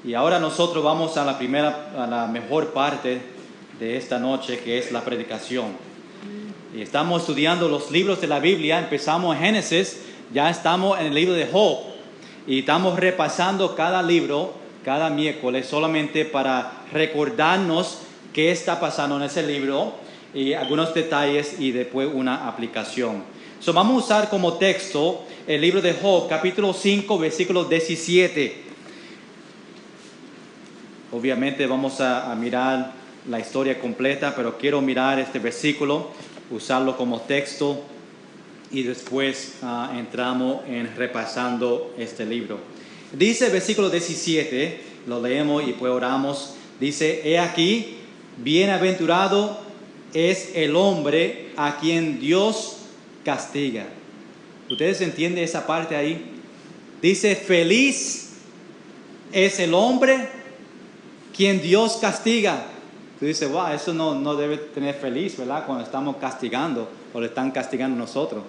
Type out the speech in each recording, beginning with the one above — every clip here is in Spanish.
Y ahora nosotros vamos a la mejor parte de esta noche, que es la predicación. Y estamos estudiando los libros de la Biblia. Empezamos en Génesis, ya estamos en el libro de Job. Y estamos repasando cada libro, cada miércoles, solamente para recordarnos qué está pasando en ese libro, y algunos detalles y después una aplicación. Vamos a usar como texto el libro de Job, capítulo 5, versículo 17. Obviamente vamos a mirar la historia completa, pero quiero mirar este versículo, usarlo como texto, y después entramos en repasando este libro. Dice el versículo 17, lo leemos y pues oramos. Dice: he aquí, bienaventurado es el hombre a quien Dios castiga. ¿Ustedes entienden esa parte ahí? Dice: feliz es el hombre quien Dios castiga. Tú dices: wow, eso no debe tener feliz, ¿verdad? Cuando estamos castigando o le están castigando a nosotros.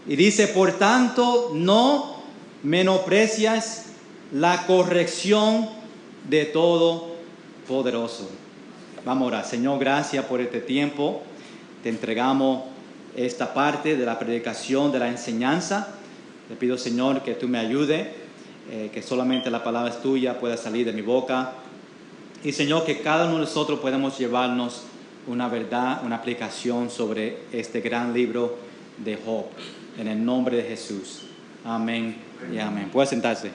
Y dice: por tanto, no menosprecias la corrección de Todopoderoso. Vamos a orar. Señor, gracias por este tiempo. Te entregamos esta parte de la predicación, de la enseñanza. Te pido, Señor, que tú me ayudes, que solamente la palabra es tuya pueda salir de mi boca. Y, Señor, que cada uno de nosotros podamos llevarnos una verdad, una aplicación sobre este gran libro de Job. En el nombre de Jesús. Amén y amén. Puede sentarse.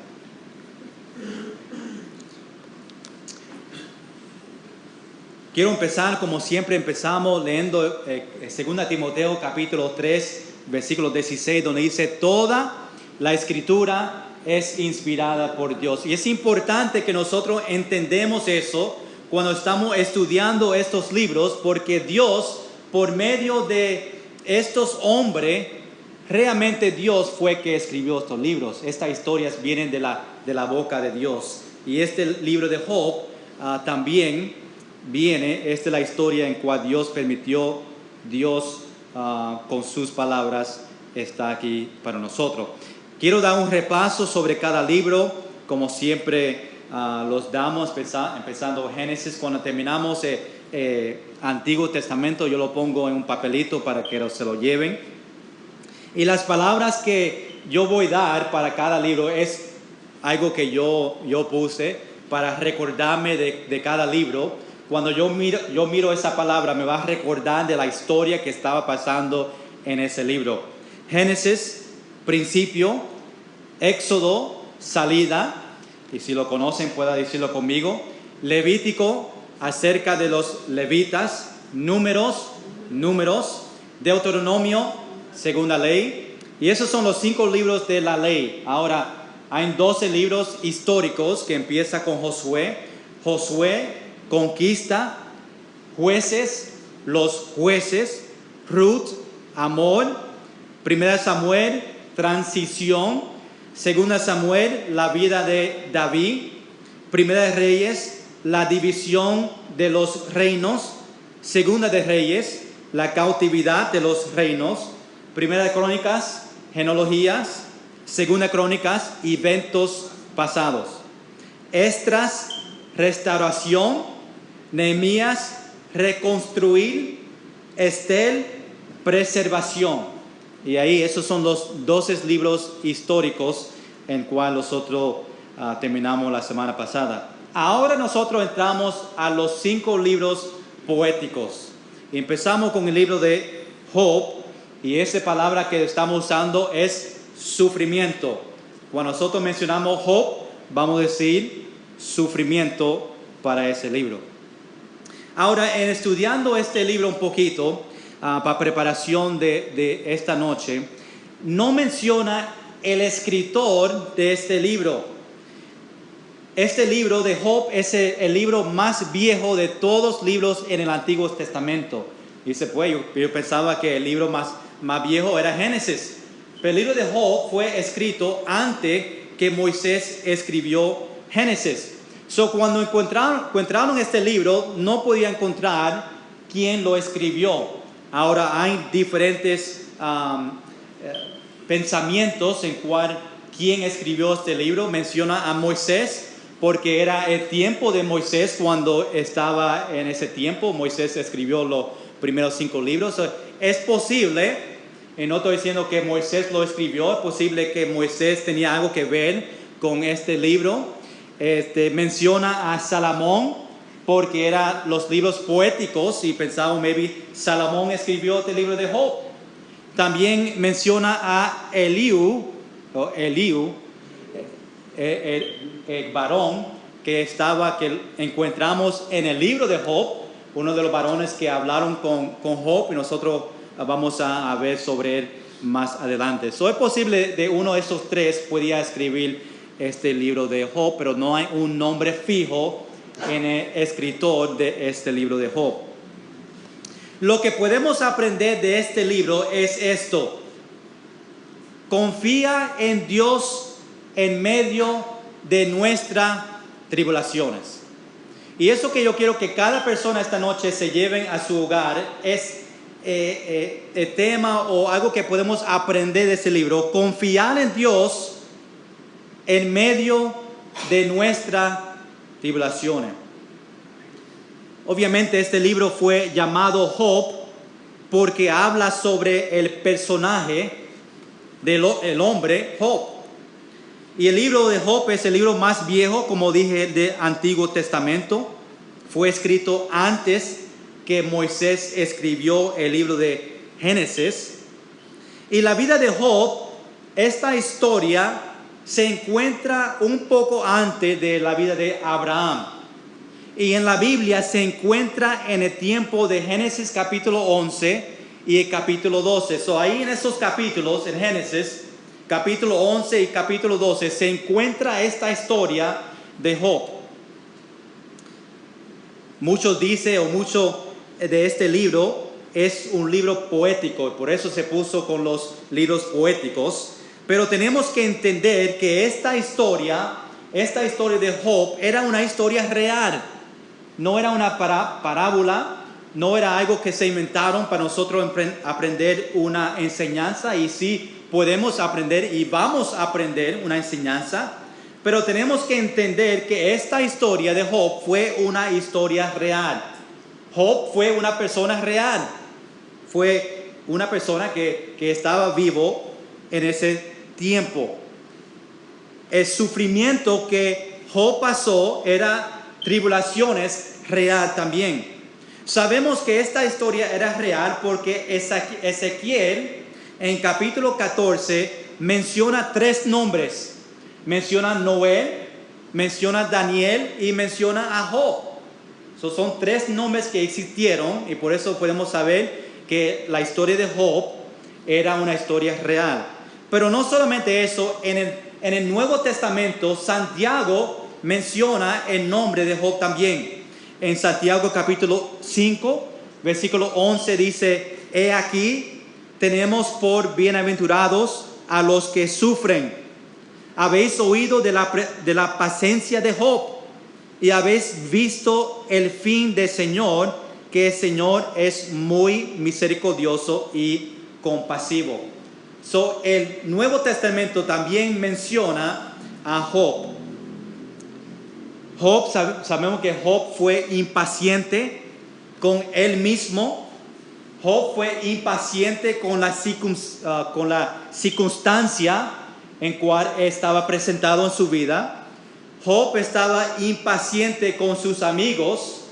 Quiero empezar, como siempre empezamos, leyendo 2 Timoteo capítulo 3, versículo 16, donde dice: toda la Escritura es inspirada por Dios. Y es importante que nosotros entendemos eso cuando estamos estudiando estos libros, porque Dios, por medio de estos hombres, realmente Dios fue que escribió estos libros. Estas historias vienen de la boca de Dios. Y este libro de Job también viene, esta es la historia en cual Dios permitió, Dios con sus palabras está aquí para nosotros. Quiero dar un repaso sobre cada libro, como siempre los damos, empezando Génesis. Cuando terminamos Antiguo Testamento, yo lo pongo en un papelito para que se lo lleven. Y las palabras que yo voy a dar para cada libro es algo que yo puse para recordarme de cada libro. Cuando yo miro esa palabra, me va a recordar de la historia que estaba pasando en ese libro. Génesis, principio; Éxodo, salida, y si lo conocen pueda decirlo conmigo; Levítico, acerca de los levitas; Números; Deuteronomio, segunda ley. Y esos son los 5 libros de la ley. Ahora, hay 12 libros históricos que empieza con Josué, conquista; Jueces, los jueces; Ruth, amor; Primera Samuel, transición; Segunda Samuel, la vida de David; Primera de Reyes, la división de los reinos; Segunda de Reyes, la cautividad de los reinos; Primera de Crónicas, genealogías; Segunda Crónicas, eventos pasados; Esdras, restauración; Nehemías, reconstruir; Esther, preservación. Y ahí esos son los 12 libros históricos en cual nosotros terminamos la semana pasada. Ahora nosotros entramos a los 5 libros poéticos. Empezamos con el libro de Job, y esa palabra que estamos usando es sufrimiento. Cuando nosotros mencionamos Job, vamos a decir sufrimiento para ese libro. Ahora, en estudiando este libro un poquito, para preparación de esta noche, no menciona el escritor de este libro. Este libro de Job es el libro más viejo de todos los libros en el Antiguo Testamento. Dice, pues yo pensaba que el libro más viejo era Génesis. Pero el libro de Job fue escrito antes que Moisés escribió Génesis. Cuando encontraron este libro, no podían encontrar quién lo escribió. Ahora hay diferentes pensamientos en quién escribió este libro. Menciona a Moisés, porque era el tiempo de Moisés. Cuando estaba en ese tiempo, Moisés escribió los primeros 5 libros. Es posible, y no estoy diciendo que Moisés lo escribió, es posible que Moisés tenía algo que ver con este libro. Menciona a Salomón, porque eran los libros poéticos, y pensaba, maybe Salomón escribió este libro de Job. También menciona a Eliú, el varón que encontramos en el libro de Job, uno de los varones que hablaron con Job, y nosotros vamos a ver sobre él más adelante. Es posible de uno de esos 3 podía escribir este libro de Job, pero no hay un nombre fijo en el escritor de este libro de Job. Lo que podemos aprender de este libro es esto: confía en Dios en medio de nuestras tribulaciones. Y eso que yo quiero que cada persona esta noche se lleven a su hogar es el tema o algo que podemos aprender de ese libro: confiar en Dios en medio de nuestras tribulaciones. Obviamente este libro fue llamado Job porque habla sobre el personaje del hombre Job. Y el libro de Job es el libro más viejo, como dije, del Antiguo Testamento. Fue escrito antes que Moisés escribió el libro de Génesis. Y la vida de Job, esta historia, se encuentra un poco antes de la vida de Abraham. Y en la Biblia se encuentra en el tiempo de Génesis capítulo 11 y el capítulo 12. Ahí en esos capítulos, en Génesis capítulo 11 y capítulo 12, se encuentra esta historia de Job. Muchos dicen, o mucho de este libro es un libro poético, por eso se puso con los libros poéticos. Pero tenemos que entender que esta historia de Job era una historia real. No era una parábola, no era algo que se inventaron para nosotros aprender una enseñanza. Y sí podemos aprender y vamos a aprender una enseñanza, pero tenemos que entender que esta historia de Job fue una historia real. Job fue una persona real, fue una persona que estaba vivo en ese tiempo. El sufrimiento que Job pasó era tribulaciones real también. Sabemos que esta historia era real porque Ezequiel en capítulo 14 menciona 3 nombres. Menciona a Noé, menciona a Daniel y menciona a Job. Son 3 nombres que existieron, y por eso podemos saber que la historia de Job era una historia real. Pero no solamente eso, en el Nuevo Testamento Santiago menciona el nombre de Job también. En Santiago capítulo 5, versículo 11 dice: he aquí, tenemos por bienaventurados a los que sufren. Habéis oído de la paciencia de Job, y habéis visto el fin del Señor, que el Señor es muy misericordioso y compasivo. El Nuevo Testamento también menciona a Job. Sabemos que Job fue impaciente con él mismo. Job fue impaciente con la circunstancia en cual estaba presentado en su vida. Job estaba impaciente con sus amigos,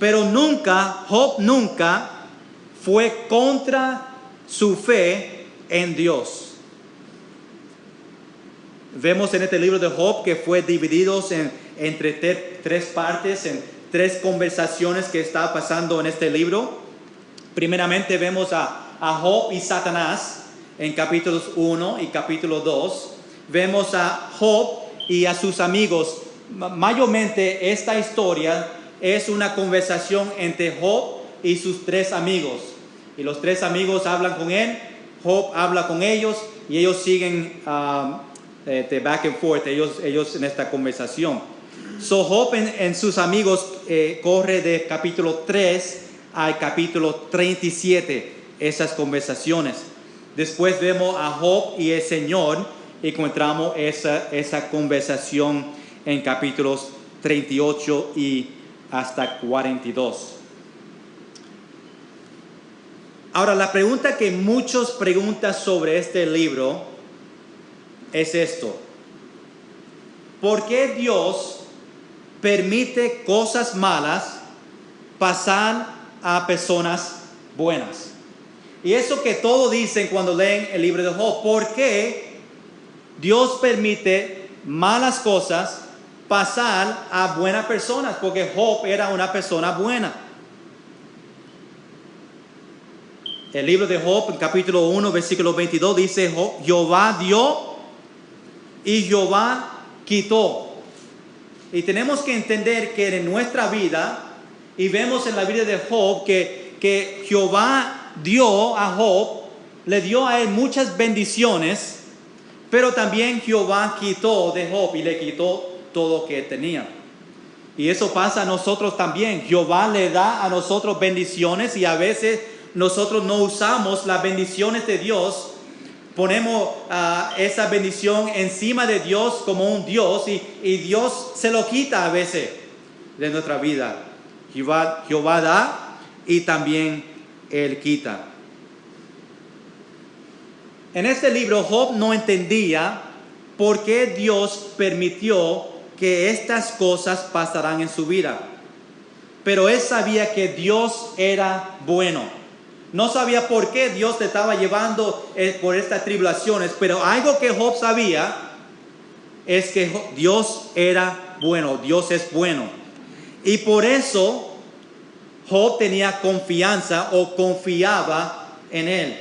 pero Job nunca fue contra su fe en Dios. Vemos en este libro de Job que fue dividido entre 3 partes, en 3 conversaciones que está pasando en este libro. Primeramente vemos a Job y Satanás en capítulos 1 y capítulo 2. Vemos a Job y a sus amigos. Mayormente esta historia es una conversación entre Job y sus 3 amigos. Y los 3 amigos hablan con él, Job habla con ellos, y ellos siguen back and forth, ellos en esta conversación. Job en sus amigos corre de capítulo 3 al capítulo 37, esas conversaciones. Después vemos a Job y el Señor, y encontramos esa conversación en capítulos 38 y hasta 42. Ahora, la pregunta que muchos preguntan sobre este libro es esto: ¿por qué Dios permite cosas malas pasar a personas buenas? Y eso que todos dicen cuando leen el libro de Job. ¿Por qué Dios permite malas cosas pasar a buenas personas? Porque Job era una persona buena. El libro de Job, en capítulo 1, versículo 22, dice: Jehová dio y Jehová quitó. Y tenemos que entender que en nuestra vida, y vemos en la vida de Job, que Jehová dio a Job, le dio a él muchas bendiciones, pero también Jehová quitó de Job y le quitó todo lo que tenía. Y eso pasa a nosotros también. Jehová le da a nosotros bendiciones y a veces nosotros no usamos las bendiciones de Dios. Ponemos esa bendición encima de Dios como un Dios y Dios se lo quita a veces de nuestra vida. Jehová da y también Él quita. En este libro Job no entendía por qué Dios permitió que estas cosas pasaran en su vida. Pero él sabía que Dios era bueno. No sabía por qué Dios le estaba llevando por estas tribulaciones, pero algo que Job sabía es que Dios era bueno, Dios es bueno. Y por eso Job tenía confianza o confiaba en él.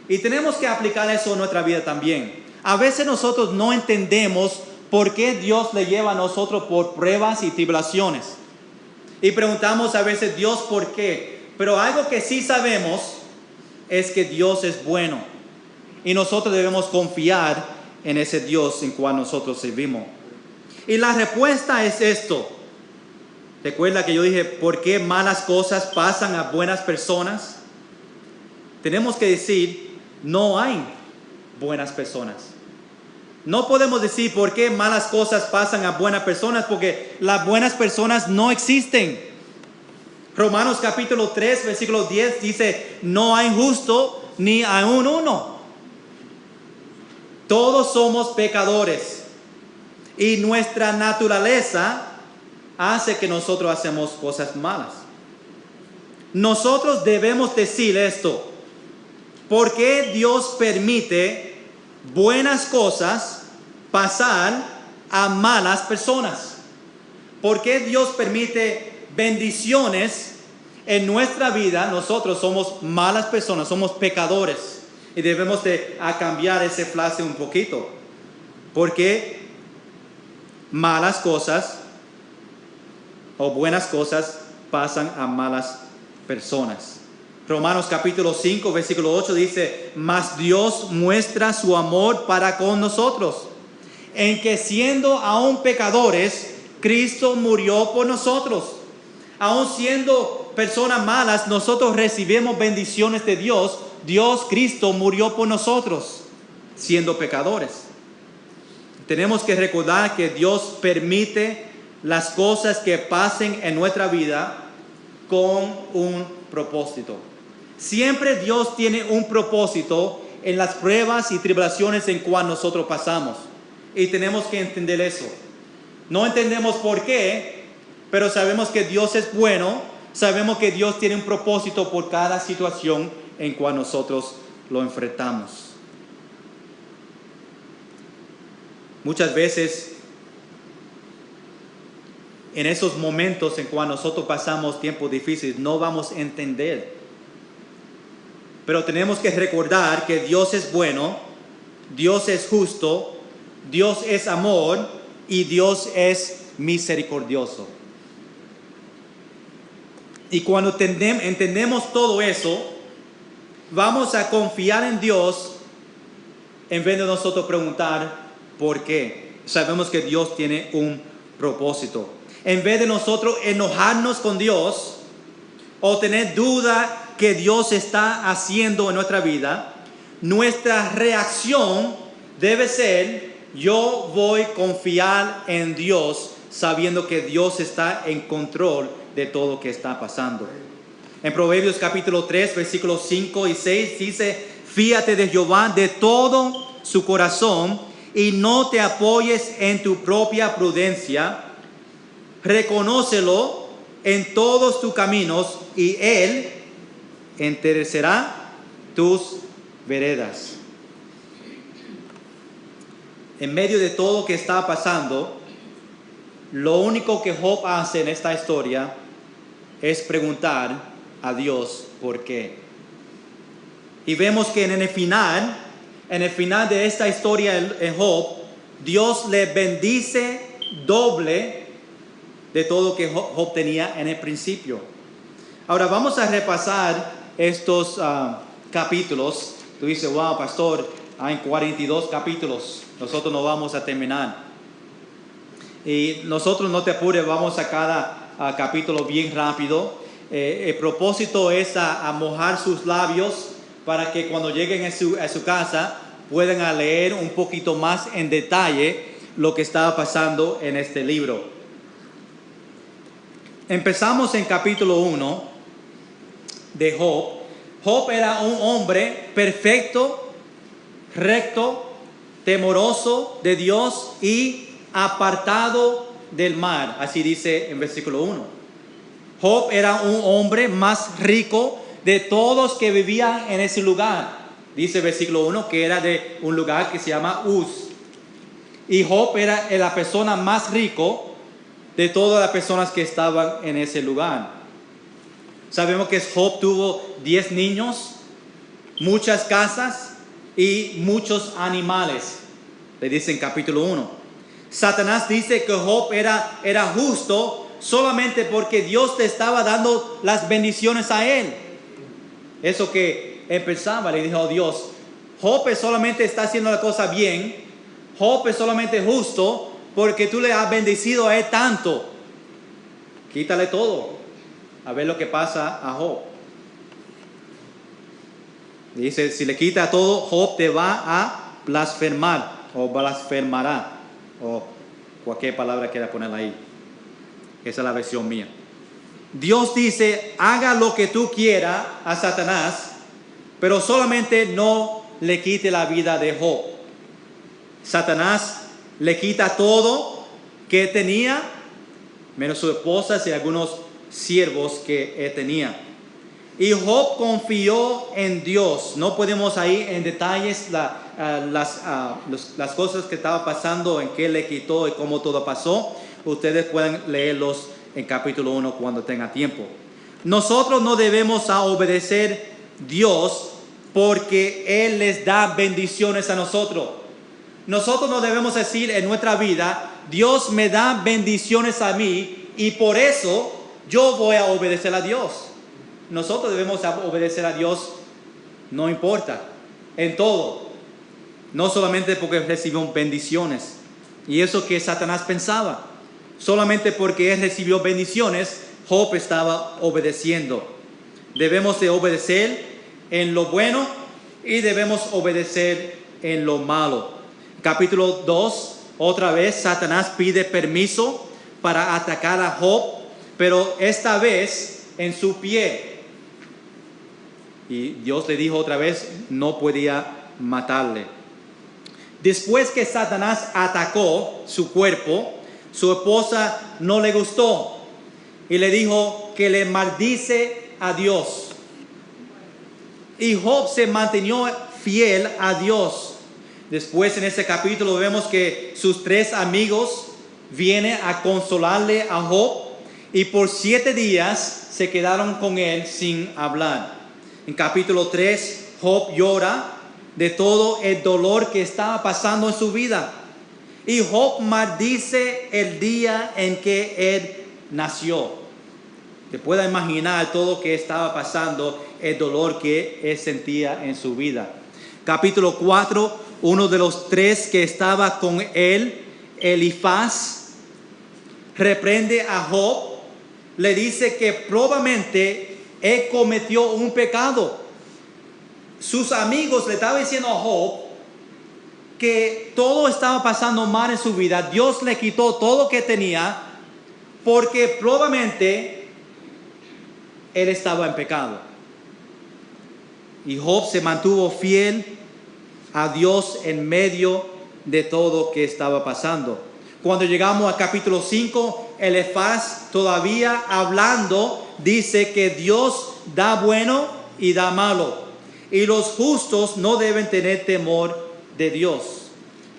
Y tenemos que aplicar eso en nuestra vida también. A veces nosotros no entendemos por qué Dios le lleva a nosotros por pruebas y tribulaciones. Y preguntamos a veces: Dios, ¿por qué? Pero algo que sí sabemos es que Dios es bueno. Y nosotros debemos confiar en ese Dios en cual nosotros servimos. Y la respuesta es esto. Recuerda que yo dije: ¿por qué malas cosas pasan a buenas personas? Tenemos que decir: no hay buenas personas. No podemos decir por qué malas cosas pasan a buenas personas, porque las buenas personas no existen. Romanos capítulo 3, versículo 10 dice: no hay justo ni aun uno. Todos somos pecadores y nuestra naturaleza hace que nosotros hacemos cosas malas. Nosotros debemos decir esto: ¿por qué Dios permite buenas cosas pasar a malas personas? ¿Por qué Dios permite bendiciones en nuestra vida? Nosotros somos malas personas, somos pecadores y debemos de cambiar ese frase un poquito. ¿Por qué malas cosas o buenas cosas pasan a malas personas? Romanos capítulo 5, versículo 8 dice: mas Dios muestra su amor para con nosotros, en que siendo aún pecadores, Cristo murió por nosotros. Aún siendo personas malas, nosotros recibimos bendiciones de Dios. Cristo murió por nosotros, siendo pecadores. Tenemos que recordar que Dios permite las cosas que pasen en nuestra vida con un propósito. Siempre Dios tiene un propósito en las pruebas y tribulaciones en cual nosotros pasamos. Y tenemos que entender eso. No entendemos por qué, pero sabemos que Dios es bueno. Sabemos que Dios tiene un propósito por cada situación en cual nosotros lo enfrentamos. Muchas veces, en esos momentos en cual nosotros pasamos tiempos difíciles, no vamos a entender. Pero tenemos que recordar que Dios es bueno, Dios es justo, Dios es amor y Dios es misericordioso. Y cuando entendemos todo eso, vamos a confiar en Dios en vez de nosotros preguntar por qué. Sabemos que Dios tiene un propósito. En vez de nosotros enojarnos con Dios o tener duda que Dios está haciendo en nuestra vida, nuestra reacción debe ser: yo voy a confiar en Dios sabiendo que Dios está en control de todo lo que está pasando. En Proverbios capítulo 3, versículos 5 y 6 dice, fíate de Jehová de todo su corazón y no te apoyes en tu propia prudencia. Reconócelo en todos tus caminos y Él enderezará tus veredas. En medio de todo lo que está pasando, lo único que Job hace en esta historia es preguntar a Dios por qué. Y vemos que en el final de esta historia en Job, Dios le bendice doble de todo lo que Job tenía en el principio. Ahora vamos a repasar estos capítulos. Tú dices, wow, pastor, hay 42 capítulos. Nosotros no vamos a terminar. Y nosotros, no te apures, vamos a cada capítulo bien rápido. El propósito es a mojar sus labios para que cuando lleguen a su casa puedan leer un poquito más en detalle lo que estaba pasando en este libro. Empezamos en capítulo 1 de Job. Job era un hombre perfecto, recto, temoroso de Dios y apartado del mal. Así dice en versículo 1. Job era un hombre más rico de todos que vivían en ese lugar. Dice el versículo 1 que era de un lugar que se llama Uz. Y Job era la persona más rico de todas las personas que estaban en ese lugar. Sabemos que Job tuvo 10 niños, muchas casas y muchos animales. Le dice en capítulo 1. Satanás dice que Job era justo solamente porque Dios le estaba dando las bendiciones a él. Eso que él pensaba, le dijo a Dios, Job solamente está haciendo la cosa bien, Job es solamente justo porque tú le has bendecido a él tanto. Quítale todo, a ver lo que pasa a Job. Dice, si le quita todo, Job te va a blasfemar o blasfemará, o cualquier palabra quiera ponerla ahí. Esa es la versión mía. Dios dice, haga lo que tú quieras a Satanás, pero solamente no le quite la vida de Job. Satanás le quita todo que tenía, menos sus esposas y algunos siervos que él tenía. Y Job confió en Dios. No podemos ahí en detalles las cosas que estaba pasando, en qué le quitó y cómo todo pasó. Ustedes pueden leerlos en capítulo 1 cuando tenga tiempo. Nosotros no debemos obedecer a Dios porque Él les da bendiciones a nosotros. Nosotros no debemos decir en nuestra vida, Dios me da bendiciones a mí y por eso yo voy a obedecer a Dios. Nosotros debemos obedecer a Dios, no importa, en todo. No solamente porque recibimos bendiciones. Y eso que Satanás pensaba. Solamente porque él recibió bendiciones, Job estaba obedeciendo. Debemos de obedecer en lo bueno y debemos obedecer en lo malo. Capítulo 2, otra vez Satanás pide permiso para atacar a Job, pero esta vez en su pie. Y Dios le dijo otra vez, no podía matarle. Después que Satanás atacó su cuerpo, su esposa no le gustó y le dijo que le maldice a Dios. Y Job se mantuvo fiel a Dios. Después en ese capítulo vemos que sus 3 amigos vienen a consolarle a Job y por 7 días se quedaron con él sin hablar. En capítulo 3, Job llora de todo el dolor que estaba pasando en su vida. Y Job maldice el día en que él nació. Te puedes imaginar todo lo que estaba pasando, el dolor que él sentía en su vida. Capítulo 4, uno de los 3 que estaba con él, Elifaz, reprende a Job, le dice que probablemente él cometió un pecado. Sus amigos le estaban diciendo a Job que todo estaba pasando mal en su vida. Dios le quitó todo lo que tenía porque probablemente él estaba en pecado. Y Job se mantuvo fiel a Dios en medio de todo lo que estaba pasando. Cuando llegamos al capítulo 5, Elifaz todavía hablando dice que Dios da bueno y da malo, y los justos no deben tener temor de Dios.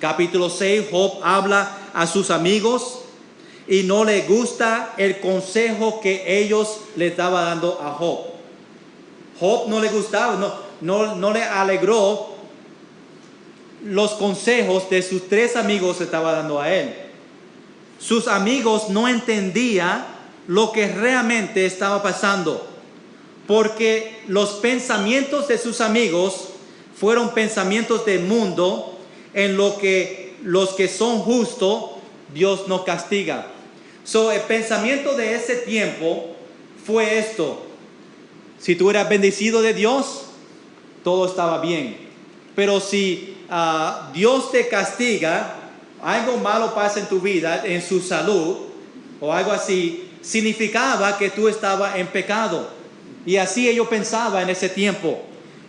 Capítulo 6, Job habla a sus amigos y no le gusta el consejo que ellos le estaban dando a Job. Job no le gustaba, no le alegró los consejos de sus 3 amigos que estaba dando a él. Sus amigos no entendían lo que realmente estaba pasando, porque los pensamientos de sus amigos fueron pensamientos del mundo, en lo que los que son justos Dios no castiga. El pensamiento de ese tiempo fue esto: si tú eras bendecido de Dios, todo estaba bien. Pero si Dios te castiga, algo malo pasa en tu vida, en su salud o algo así, significaba que tú estabas en pecado. Y así ellos pensaban en ese tiempo.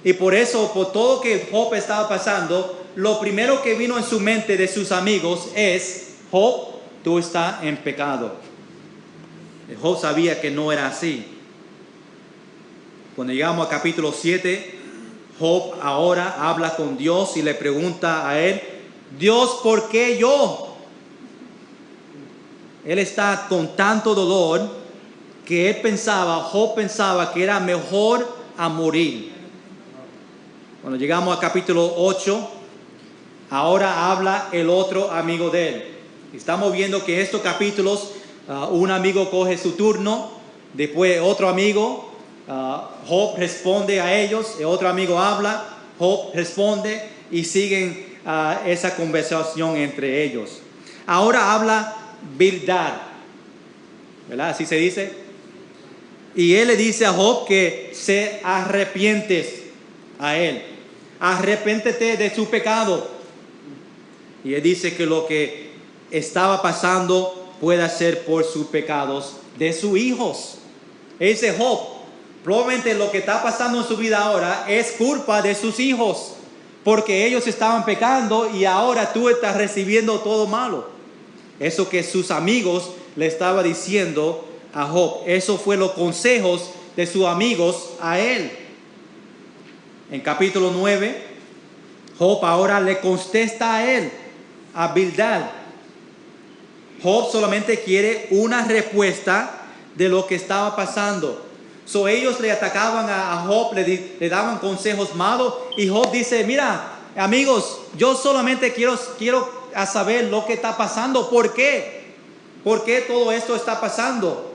Y por eso, por todo que Job estaba pasando, lo primero que vino en su mente de sus amigos es: Job, tú estás en pecado. Job sabía que no era así. Cuando llegamos al capítulo 7, Job ahora habla con Dios y le pregunta a él: Dios, ¿por qué yo? Él está con tanto dolor que Job pensaba que era mejor a morir. Cuando llegamos al capítulo 8, ahora habla el otro amigo de él. Estamos viendo que en estos capítulos un amigo coge su turno, después otro amigo, Job responde a ellos, el otro amigo habla, Job responde y siguen esa conversación entre ellos. Ahora habla Bildad, ¿verdad? Así se dice. Y él le dice a Job que se arrepientes a él. Arrepéntete de su pecado. Y él dice que lo que estaba pasando puede ser por sus pecados de sus hijos. Él dice: Job, probablemente lo que está pasando en su vida ahora es culpa de sus hijos, porque ellos estaban pecando y ahora tú estás recibiendo todo malo. Eso que sus amigos le estaban diciendo a Job, eso fue los consejos de sus amigos a él. En capítulo 9, Job ahora le contesta a él, a Bildad. Job solamente quiere una respuesta de lo que estaba pasando. Ellos le atacaban a Job, le daban consejos malos, y Job dice: mira, amigos, yo solamente quiero saber lo que está pasando. ¿Por qué? ¿Por qué todo esto está pasando?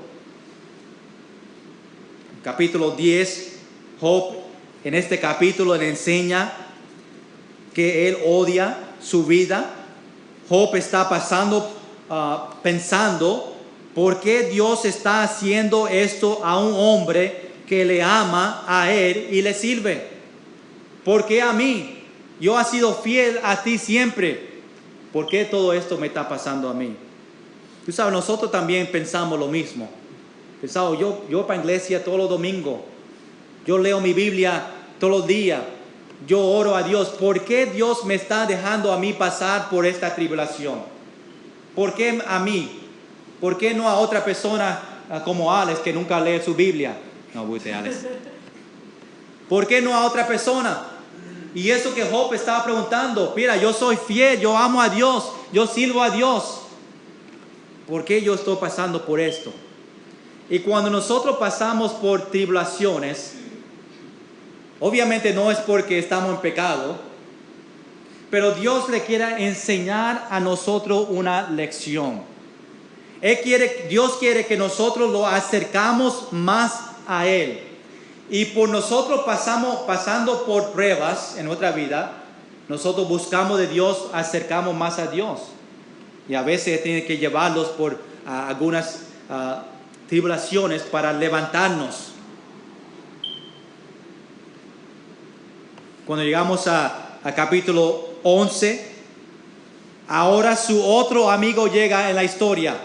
Capítulo 10, Job en este capítulo le enseña que él odia su vida. Job está pensando: ¿por qué Dios está haciendo esto a un hombre que le ama a él y le sirve? ¿Por qué a mí? Yo he sido fiel a ti siempre. ¿Por qué todo esto me está pasando a mí? Tú sabes, nosotros también pensamos lo mismo. Pensamos: yo para la iglesia todos los domingos, yo leo mi Biblia todos los días, yo oro a Dios. ¿Por qué Dios me está dejando a mí pasar por esta tribulación? ¿Por qué a mí? ¿Por qué no a otra persona como Alex, que nunca lee su Biblia? No, busque Alex. ¿Por qué no a otra persona? Y eso que Job estaba preguntando: mira, yo soy fiel, yo amo a Dios, yo sirvo a Dios. ¿Por qué yo estoy pasando por esto? Y cuando nosotros pasamos por tribulaciones, obviamente no es porque estamos en pecado, pero Dios le quiere enseñar a nosotros una lección. Dios quiere que nosotros lo acercamos más a Él. Y por nosotros pasando por pruebas en nuestra vida, nosotros buscamos de Dios, acercamos más a Dios. Y a veces tiene que llevarlos por algunas tribulaciones para levantarnos. Cuando llegamos a capítulo 11, Ahora su otro amigo llega en la historia,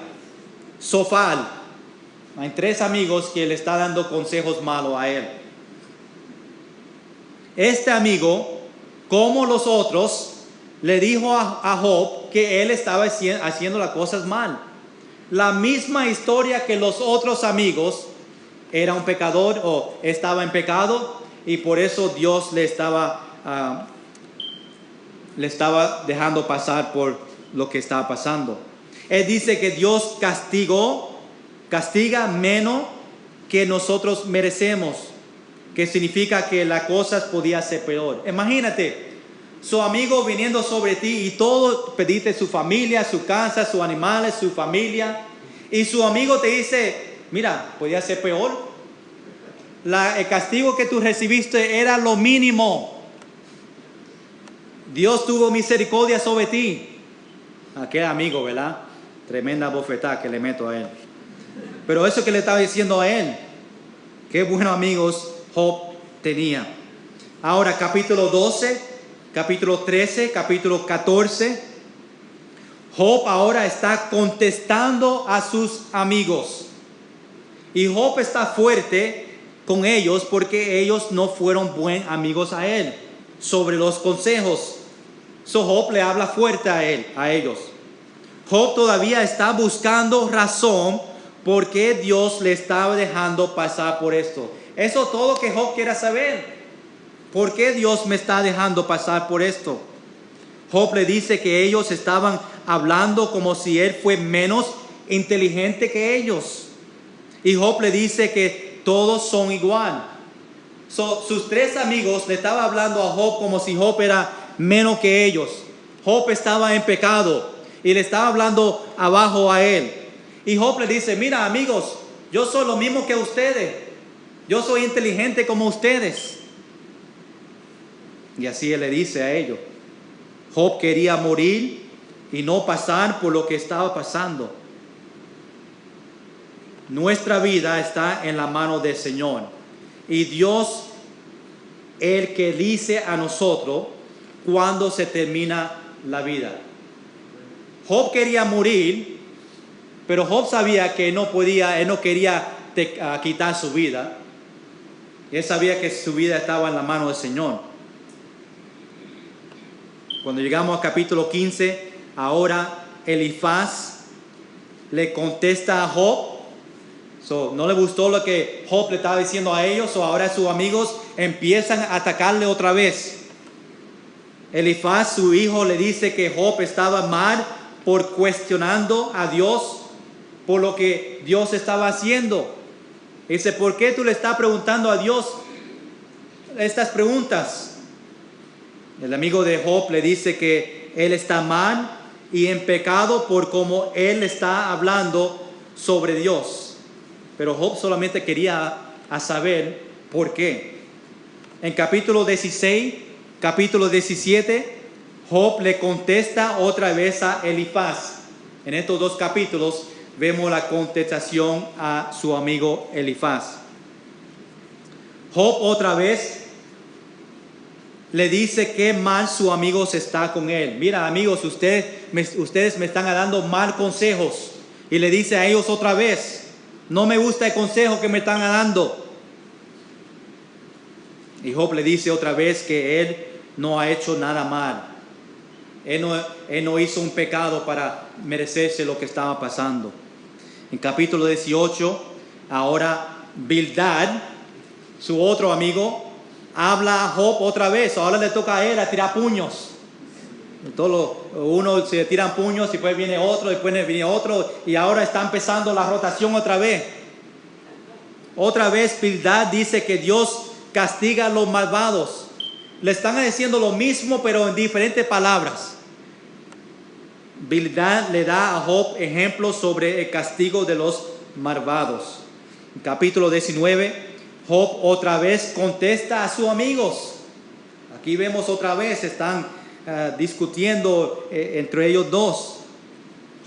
Zofar. Hay 3 amigos que le están dando consejos malos a él. Este amigo, como los otros, le dijo a Job que él estaba haciendo las cosas mal. La misma historia que los otros amigos, era un pecador o estaba en pecado y por eso Dios le estaba dejando pasar por lo que estaba pasando. Él dice que Dios castiga menos que nosotros merecemos, que significa que las cosas podían ser peor. Imagínate, su amigo viniendo sobre ti y todo, pediste su familia, su casa, sus animales, su familia, y su amigo te dice, mira, podía ser peor. El castigo que tú recibiste era lo mínimo. Dios tuvo misericordia sobre ti. Aquel amigo, ¿verdad? Tremenda bofetada que le meto a él. Pero eso que le estaba diciendo a él, qué buenos amigos Job tenía. Ahora capítulo 12, capítulo 13, capítulo 14. Job ahora está contestando a sus amigos. Y Job está fuerte con ellos porque ellos no fueron buenos amigos a él sobre los consejos. So Job le habla fuerte a ellos. Job todavía está buscando razón por qué Dios le estaba dejando pasar por esto. Eso es todo que Job quiere saber. ¿Por qué Dios me está dejando pasar por esto? Job le dice que ellos estaban hablando como si él fue menos inteligente que ellos. Y Job le dice que todos son igual. Sus 3 amigos le estaban hablando a Job como si Job era menos que ellos. Job estaba en pecado y le estaba hablando abajo a él. Y Job le dice, mira amigos, yo soy lo mismo que ustedes. Yo soy inteligente como ustedes. Y así él le dice a ellos. Job quería morir y no pasar por lo que estaba pasando. Nuestra vida está en la mano del Señor. Y Dios, el que dice a nosotros cuando se termina la vida. Job quería morir, pero Job sabía que él no quería quitar su vida. Él sabía que su vida estaba en la mano del Señor. Cuando llegamos al capítulo 15, ahora Elifaz le contesta a Job. No le gustó lo que Job le estaba diciendo a ellos. Ahora sus amigos empiezan a atacarle otra vez. Elifaz, su hijo, le dice que Job estaba mal por cuestionando a Dios por lo que Dios estaba haciendo. Dice, ¿por qué tú le estás preguntando a Dios estas preguntas? El amigo de Job le dice que él está mal y en pecado por cómo él está hablando sobre Dios. Pero Job solamente quería saber por qué. En capítulo 16, capítulo 17, Job le contesta otra vez a Elifaz. En estos 2 capítulos vemos la contestación a su amigo Elifaz. Job otra vez le dice que mal su amigo se está con él. Mira amigos, ustedes me están dando mal consejos. Y le dice a ellos otra vez, no me gusta el consejo que me están dando. Y Job le dice otra vez que él no ha hecho nada mal. Él no hizo un pecado para merecerse lo que estaba pasando. En capítulo 18, ahora Bildad, su otro amigo, habla a Job otra vez. Ahora le toca a él a tirar puños. Uno se tiran puños, y después viene otro, después viene otro, y ahora está empezando la rotación otra vez. Otra vez Bildad dice que Dios castiga a los malvados. Le están diciendo lo mismo, pero en diferentes palabras. Bildad le da a Job ejemplos sobre el castigo de los malvados. En capítulo 19, Job otra vez contesta a sus amigos. Aquí vemos otra vez, están discutiendo entre ellos dos.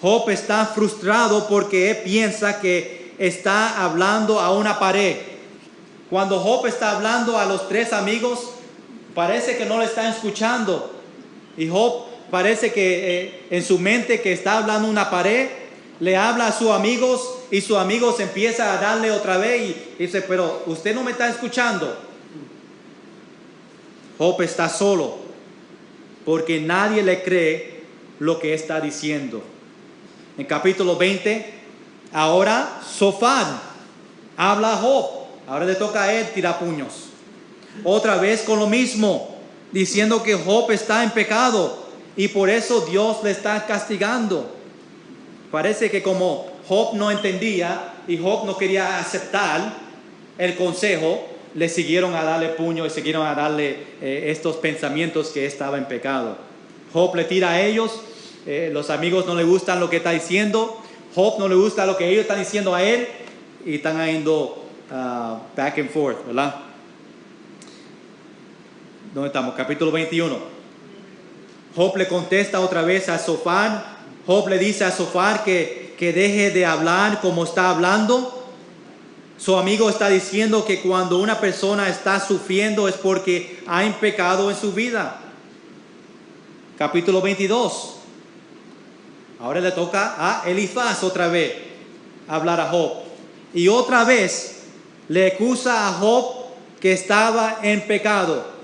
Job está frustrado porque él piensa que está hablando a una pared. Cuando Job está hablando a los 3 amigos, parece que no le están escuchando. Y Job parece que en su mente que está hablando una pared, le habla a sus amigos y sus amigos empieza a darle otra vez y dice, pero usted no me está escuchando. Job está solo porque nadie le cree lo que está diciendo. En capítulo 20, ahora Sofar habla a Job. Ahora le toca a él tirar puños. Otra vez con lo mismo, diciendo que Job está en pecado y por eso Dios le está castigando. Parece que como Job no entendía y Job no quería aceptar el consejo, le siguieron a darle puño y siguieron a darle estos pensamientos que estaba en pecado. Job le tira a ellos, los amigos no le gustan lo que está diciendo, Job no le gusta lo que ellos están diciendo a él y están yendo back and forth, ¿verdad? ¿Dónde estamos? Capítulo 21. Job le contesta otra vez a Sofar. Job le dice a Sofar que deje de hablar como está hablando. Su amigo está diciendo que cuando una persona está sufriendo es porque hay pecado en su vida. Capítulo 22. Ahora le toca a Elifaz otra vez hablar a Job. Y otra vez le acusa a Job que estaba en pecado.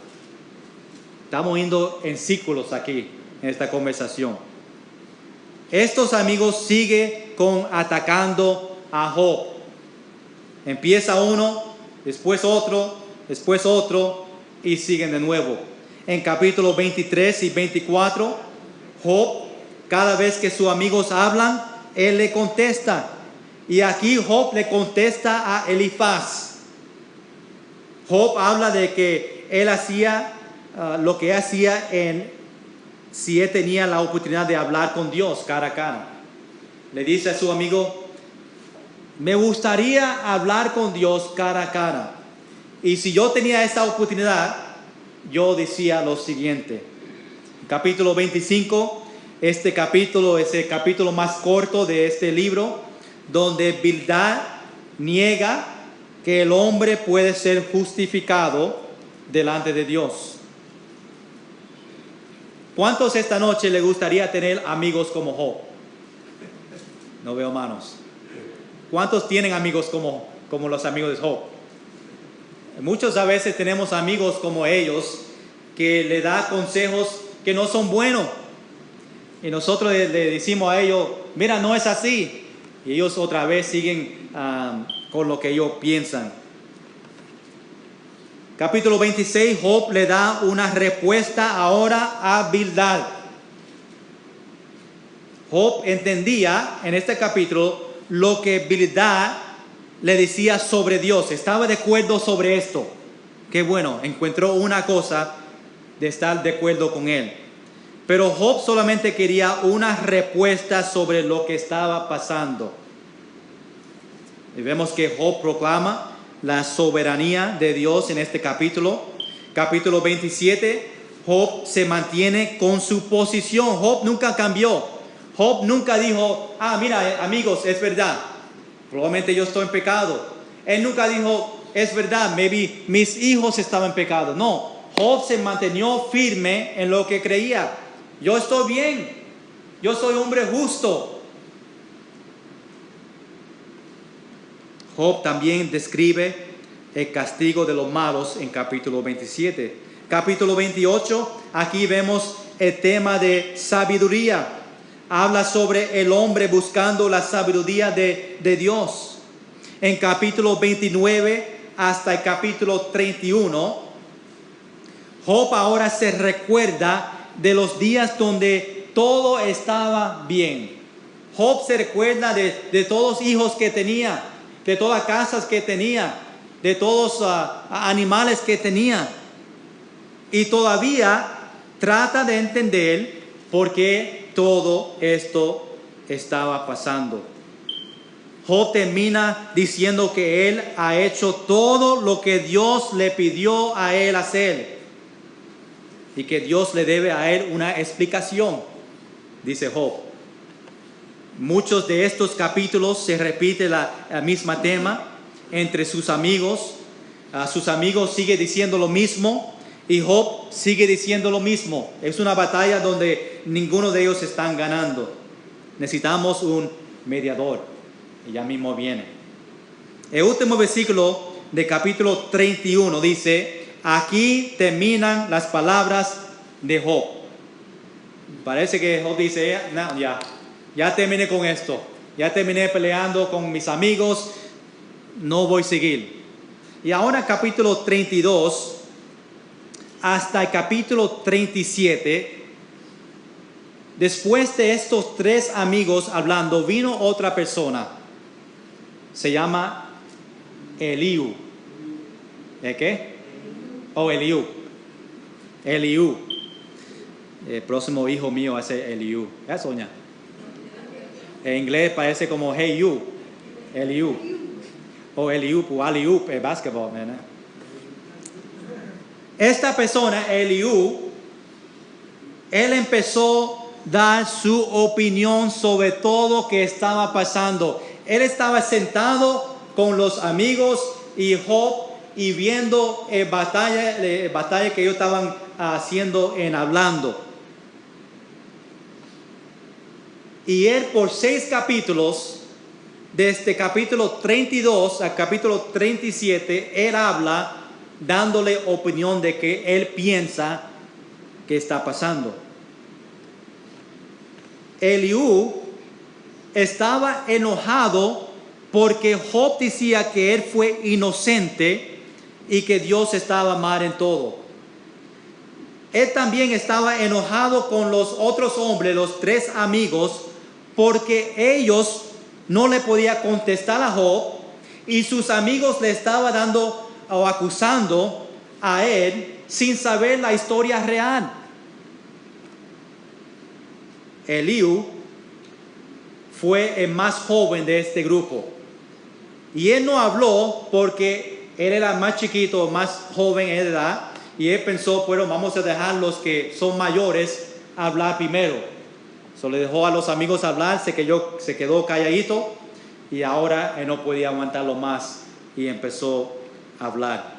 Estamos yendo en círculos aquí en esta conversación. Estos amigos siguen atacando a Job. Empieza uno, después otro y siguen de nuevo. En capítulo 23 y 24, Job, cada vez que sus amigos hablan, él le contesta. Y aquí Job le contesta a Elifaz. Job habla de que él hacía lo que hacía si él tenía la oportunidad de hablar con Dios cara a cara. Le dice a su amigo, me gustaría hablar con Dios cara a cara. Y si yo tenía esta oportunidad, yo decía lo siguiente. Capítulo 25, este capítulo es el capítulo más corto de este libro, donde Bildad niega que el hombre puede ser justificado delante de Dios. ¿Cuántos esta noche le gustaría tener amigos como Job? No veo manos. ¿Cuántos tienen amigos como los amigos de Job? Muchos a veces tenemos amigos como ellos que le dan consejos que no son buenos. Y nosotros le decimos a ellos, mira, no es así. Y ellos otra vez siguen con lo que ellos piensan. Capítulo 26, Job le da una respuesta ahora a Bildad. Job entendía en este capítulo lo que Bildad le decía sobre Dios. Estaba de acuerdo sobre esto. Qué bueno, encontró una cosa de estar de acuerdo con él. Pero Job solamente quería una respuesta sobre lo que estaba pasando. Y vemos que Job proclama la soberanía de Dios en este capítulo. Capítulo 27, Job se mantiene con su posición. Job nunca cambió. Job nunca dijo, mira amigos, es verdad, probablemente yo estoy en pecado. Él nunca dijo, es verdad, maybe mis hijos estaban en pecado. No, Job se mantuvo firme en lo que creía. Yo estoy bien, yo soy hombre justo. Job también describe el castigo de los malos en capítulo 27. Capítulo 28, aquí vemos el tema de sabiduría. Habla sobre el hombre buscando la sabiduría de Dios. En capítulo 29 hasta el capítulo 31, Job ahora se recuerda de los días donde todo estaba bien. Job se recuerda de todos los hijos que tenía, de todas las casas que tenía, de todos los animales que tenía. Y todavía trata de entender por qué todo esto estaba pasando. Job termina diciendo que él ha hecho todo lo que Dios le pidió a él hacer y que Dios le debe a él una explicación, dice Job. Muchos de estos capítulos se repite la misma tema entre sus amigos. Sus amigos siguen diciendo lo mismo. Y Job sigue diciendo lo mismo. Es una batalla donde ninguno de ellos están ganando. Necesitamos un mediador. Y ya mismo viene. El último versículo de capítulo 31 dice: aquí terminan las palabras de Job. Parece que Job dice: no, ya terminé con esto. Ya terminé peleando con mis amigos. No voy a seguir. Y ahora capítulo 32 hasta el capítulo 37, después de estos tres amigos hablando, vino otra persona. Se llama Eliú. ¿El qué? Eliú. Eliú. El próximo hijo mío es Eliú. ¿Ya soña? En inglés parece como Hey You. Eliú. Eliú, alley-oop, el básquetbol. Esta persona, Eliú, él empezó a dar su opinión sobre todo lo que estaba pasando. Él estaba sentado con los amigos y Job y viendo batalla que ellos estaban haciendo en hablando. Y él por 6 capítulos, desde capítulo 32 al capítulo 37, él habla dándole opinión de que él piensa que está pasando. Eliú estaba enojado porque Job decía que él fue inocente y que Dios estaba mal en todo. Él también estaba enojado con los otros hombres, los 3 amigos, porque ellos no le podían contestar a Job y sus amigos le estaban dando o acusando a él sin saber la historia real. Eliú fue el más joven de este grupo y él no habló porque él era más chiquito, más joven en edad, y él pensó: bueno, vamos a dejar los que son mayores hablar primero. Le dejó a los amigos hablar, se quedó calladito y ahora él no podía aguantarlo más y empezó a hablar.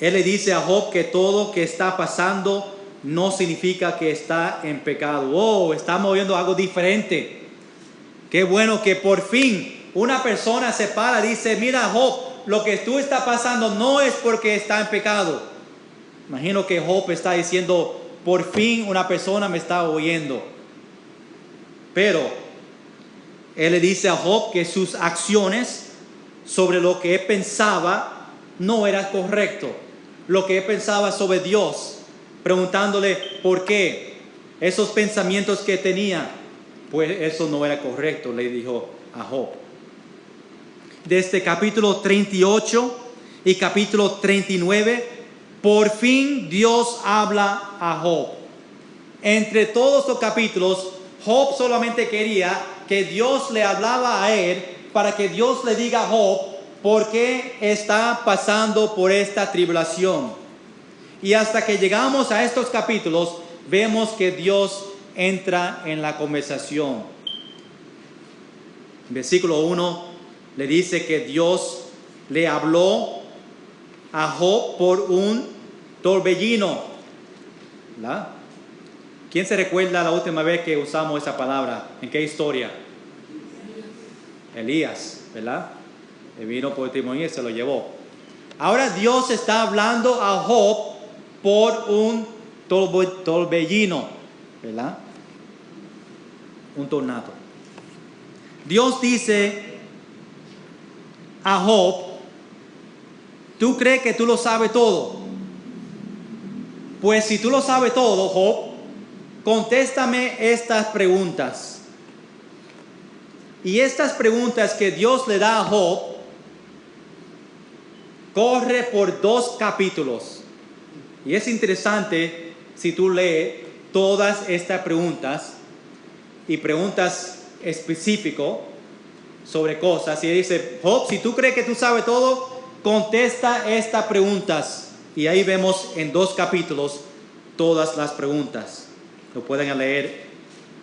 Él le dice a Job que todo lo que está pasando no significa que está en pecado. Estamos viendo algo diferente. Qué bueno que por fin una persona se para y dice: mira, Job, lo que tú está pasando no es porque está en pecado. Imagino que Job está diciendo: por fin una persona me está oyendo. Pero él le dice a Job que sus acciones sobre lo que él pensaba no era correcto. Lo que él pensaba sobre Dios, preguntándole por qué esos pensamientos que tenía, pues eso no era correcto, le dijo a Job. Desde capítulo 38 y capítulo 39, por fin Dios habla a Job. Entre todos los capítulos, Job solamente quería que Dios le hablaba a él para que Dios le diga a Job por qué está pasando por esta tribulación. Y hasta que llegamos a estos capítulos, vemos que Dios entra en la conversación. Versículo 1 le dice que Dios le habló a Job por un torbellino. ¿Verdad? ¿Quién se recuerda la última vez que usamos esa palabra? ¿En qué historia? Elías, ¿verdad? Él vino por testimonio y se lo llevó. Ahora Dios está hablando a Job por un torbellino, ¿verdad? Un tornado. Dios dice a Job: ¿tú crees que tú lo sabes todo? Pues si tú lo sabes todo, Job, contéstame estas preguntas. Y estas preguntas que Dios le da a Job corre por 2 capítulos. Y es interesante si tú lees todas estas preguntas y preguntas específicas sobre cosas. Y dice: Job, si tú crees que tú sabes todo, contesta estas preguntas. Y ahí vemos en 2 capítulos todas las preguntas. Lo pueden leer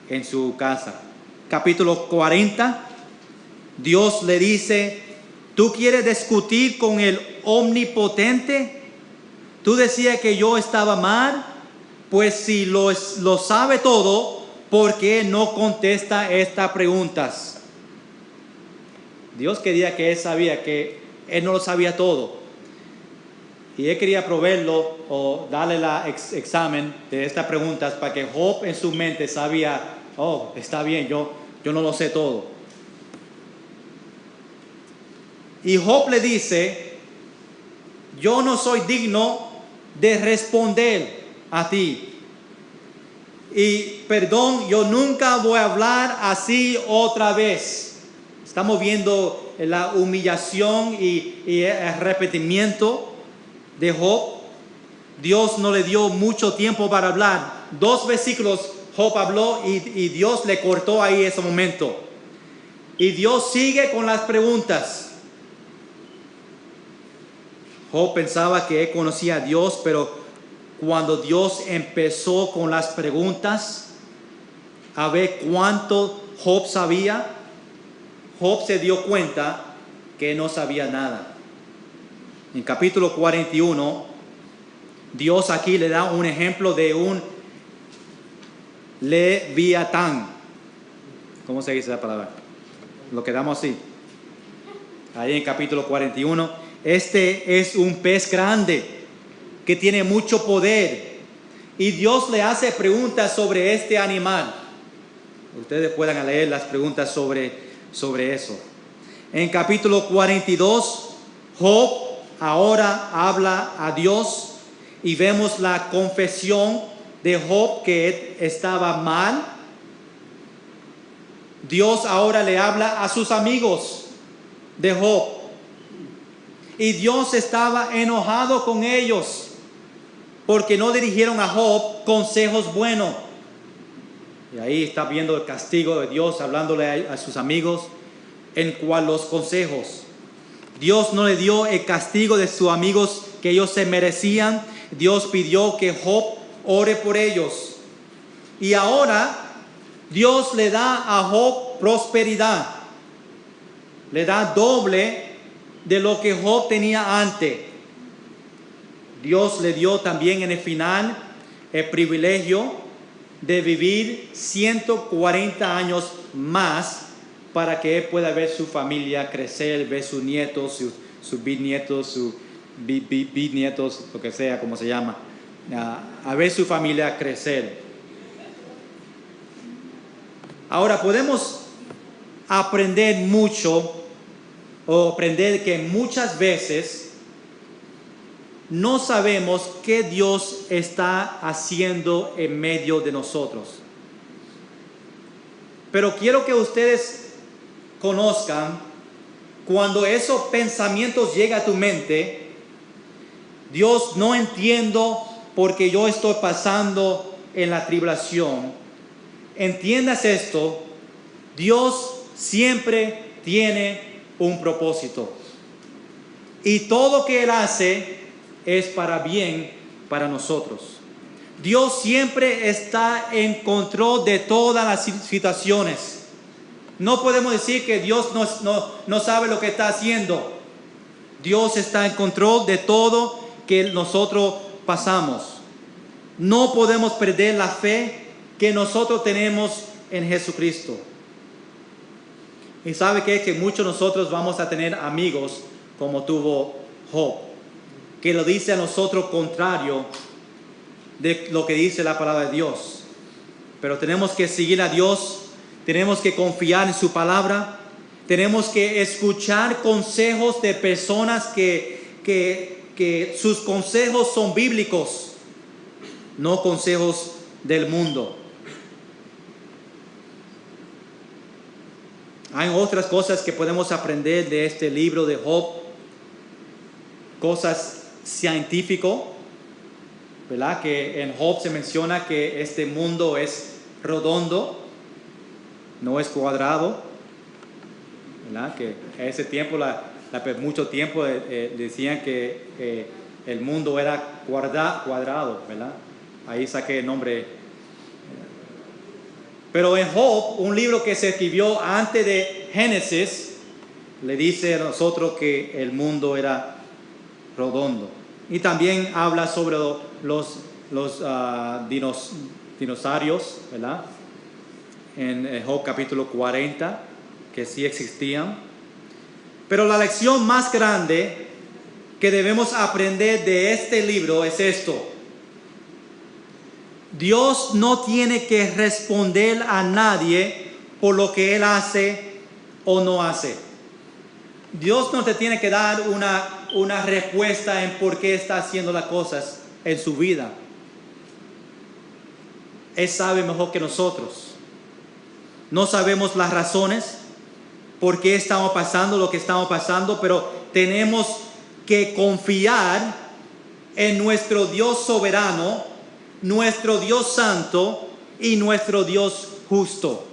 en su casa. Capítulo 40, Dios le dice: ¿tú quieres discutir con el omnipotente? Tú decías que yo estaba mal, pues si lo sabe todo, ¿por qué no contesta estas preguntas? Dios quería que él sabía que él no lo sabía todo. Y él quería probarlo o darle el examen de estas preguntas para que Job en su mente sabía, oh, está bien, yo no lo sé todo. Y Job le dice, yo no soy digno de responder a ti. Y perdón, yo nunca voy a hablar así otra vez. Estamos viendo la humillación y el arrepentimiento de Job. Dios no le dio mucho tiempo para hablar. 2 versículos Job habló y Dios le cortó ahí ese momento. Y Dios sigue con las preguntas. Job pensaba que él conocía a Dios, pero cuando Dios empezó con las preguntas, a ver cuánto Job sabía, Job se dio cuenta que no sabía nada. En capítulo 41, Dios aquí le da un ejemplo de un leviatán. ¿Cómo se dice la palabra? Lo quedamos así. Ahí en capítulo 41, este es un pez grande que tiene mucho poder. Y Dios le hace preguntas sobre este animal. Ustedes puedan leer las preguntas sobre eso. En capítulo 42, Job ahora habla a Dios y vemos la confesión de Job que él estaba mal. Dios ahora le habla a sus amigos de Job y Dios estaba enojado con ellos porque no dirigieron a Job consejos buenos. Y ahí está viendo el castigo de Dios hablándole a sus amigos en cual los consejos. Dios no le dio el castigo de sus amigos que ellos se merecían. Dios pidió que Job ore por ellos. Y ahora Dios le da a Job prosperidad. Le da doble de lo que Job tenía antes. Dios le dio también en el final el privilegio de vivir 140 años más para que él pueda ver su familia crecer, ver sus nietos, sus bisnietos, sus bisnietos, lo que sea, como se llama, a ver su familia crecer. Ahora podemos aprender mucho o aprender que muchas veces no sabemos qué Dios está haciendo en medio de nosotros. Pero quiero que ustedes conozcan, cuando esos pensamientos llegan a tu mente, Dios, no entiendo por qué yo estoy pasando en la tribulación. Entiendas esto, Dios siempre tiene un propósito. Y todo lo que Él hace es para bien para nosotros. Dios siempre está en control de todas las situaciones. No podemos decir que Dios no sabe lo que está haciendo. Dios está en control de todo que nosotros pasamos. No podemos perder la fe que nosotros tenemos en Jesucristo. Y sabe que muchos de nosotros vamos a tener amigos como tuvo Job, que lo dice a nosotros contrario de lo que dice la palabra de Dios. Pero tenemos que seguir a Dios. Tenemos que confiar en su palabra. Tenemos que escuchar consejos de personas que sus consejos son bíblicos, no consejos del mundo. Hay otras cosas que podemos aprender de este libro de Job, cosas científicas, ¿verdad? Que en Job se menciona que este mundo es redondo, no es cuadrado, ¿verdad? Que en ese tiempo, mucho tiempo decían que el mundo era cuadrado, ¿verdad? Ahí saqué el nombre. Pero en Job, un libro que se escribió antes de Génesis, le dice a nosotros que el mundo era redondo. Y también habla sobre los dinosaurios, ¿verdad? En Job capítulo 40, que sí existían. Pero la lección más grande que debemos aprender de este libro es esto: Dios no tiene que responder a nadie por lo que Él hace o no hace. Dios no te tiene que dar una respuesta en por qué está haciendo las cosas en su vida. Él sabe mejor que nosotros. No sabemos las razones por qué estamos pasando lo que estamos pasando, pero tenemos que confiar en nuestro Dios soberano, nuestro Dios santo y nuestro Dios justo.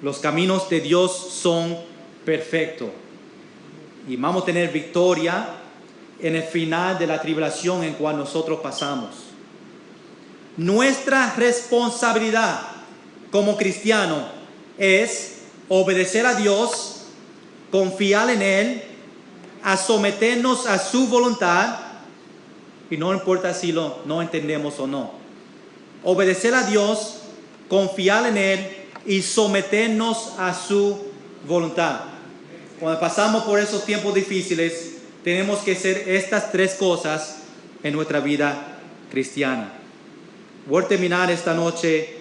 Los caminos de Dios son perfectos y vamos a tener victoria en el final de la tribulación en cual nosotros pasamos. Nuestra responsabilidad como cristianos es obedecer a Dios, confiar en Él, a someternos a su voluntad, y no importa si no entendemos o no. Obedecer a Dios, confiar en Él y someternos a su voluntad. Cuando pasamos por esos tiempos difíciles, tenemos que hacer estas tres cosas en nuestra vida cristiana. Voy a terminar esta noche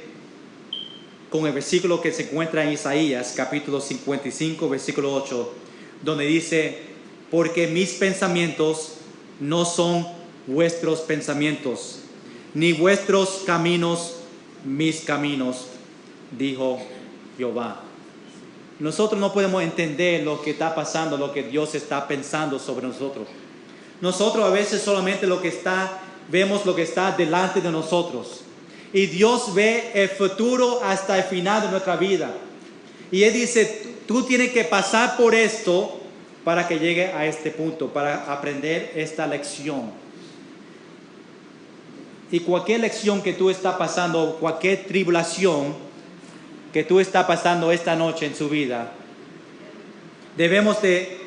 con el versículo que se encuentra en Isaías, capítulo 55, versículo 8, donde dice: porque mis pensamientos no son vuestros pensamientos, ni vuestros caminos mis caminos, dijo Jehová. Nosotros no podemos entender lo que está pasando, lo que Dios está pensando sobre nosotros. Nosotros a veces solamente vemos lo que está delante de nosotros. Y Dios ve el futuro hasta el final de nuestra vida. Y Él dice: tú tienes que pasar por esto para que llegue a este punto, para aprender esta lección. Y cualquier lección que tú estás pasando, cualquier tribulación que tú estás pasando esta noche en su vida, debemos de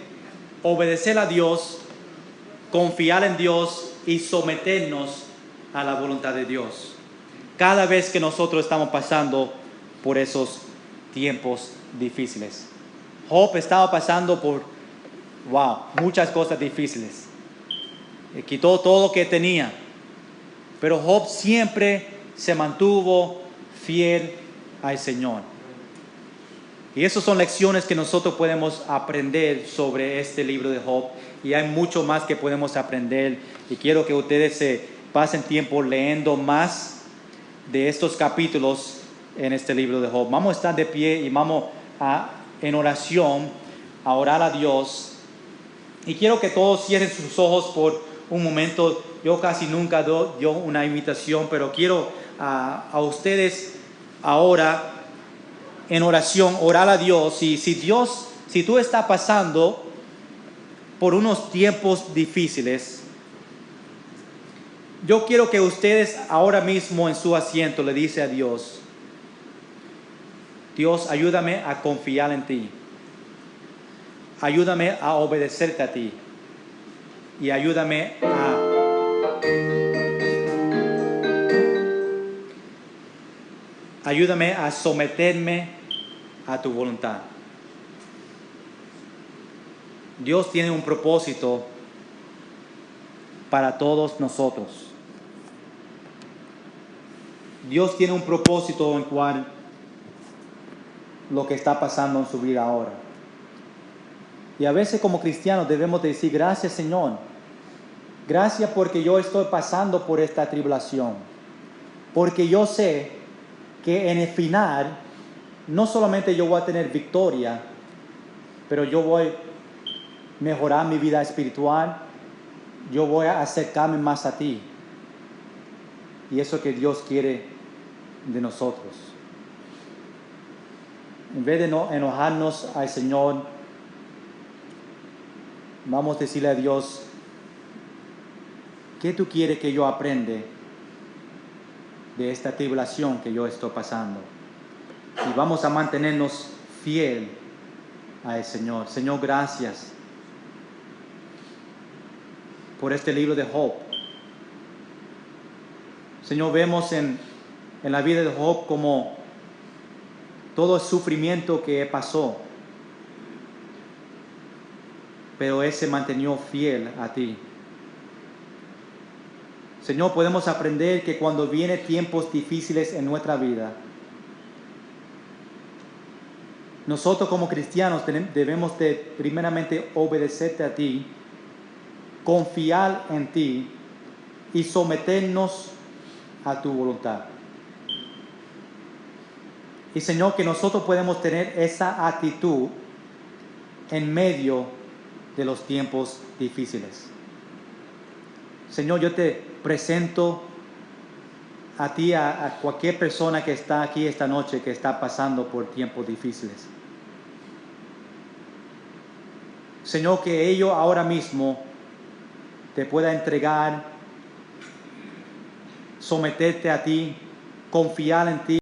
obedecer a Dios, confiar en Dios y someternos a la voluntad de Dios. Cada vez que nosotros estamos pasando por esos tiempos difíciles. Job estaba pasando por muchas cosas difíciles. Quitó todo lo que tenía. Pero Job siempre se mantuvo fiel al Señor. Y esas son lecciones que nosotros podemos aprender sobre este libro de Job. Y hay mucho más que podemos aprender. Y quiero que ustedes se pasen tiempo leyendo más de estos capítulos en este libro de Job. Vamos a estar de pie y vamos en oración a orar a Dios. Y quiero que todos cierren sus ojos por un momento. Yo casi nunca doy una invitación, pero quiero a ustedes ahora en oración orar a Dios. Y si tú estás pasando por unos tiempos difíciles, yo quiero que ustedes ahora mismo en su asiento le dice a Dios: Dios, ayúdame a confiar en ti. Ayúdame a obedecerte a ti. Y ayúdame a someterme a tu voluntad. Dios tiene un propósito para todos nosotros. Dios tiene un propósito en cual lo que está pasando en su vida ahora. Y a veces como cristianos debemos decir: gracias, Señor. Gracias porque yo estoy pasando por esta tribulación. Porque yo sé que en el final no solamente yo voy a tener victoria, pero yo voy a mejorar mi vida espiritual. Yo voy a acercarme más a ti. Y eso que Dios quiere de nosotros. En vez de no enojarnos al Señor, vamos a decirle a Dios: ¿qué tú quieres que yo aprenda de esta tribulación que yo estoy pasando? Y vamos a mantenernos fiel al Señor. Señor, gracias. por este libro de Job. Señor, vemos en la vida de Job como todo el sufrimiento que pasó, pero él se mantenió fiel a ti. Señor, podemos aprender que cuando vienen tiempos difíciles en nuestra vida, nosotros como cristianos debemos de primeramente obedecerte a ti, confiar en ti y someternos a tu voluntad. Y Señor, que nosotros podemos tener esa actitud en medio de los tiempos difíciles. Señor, yo te presento a ti, a cualquier persona que está aquí esta noche, que está pasando por tiempos difíciles. Señor, que ellos ahora mismo te pueda entregar, someterte a ti, confiar en ti.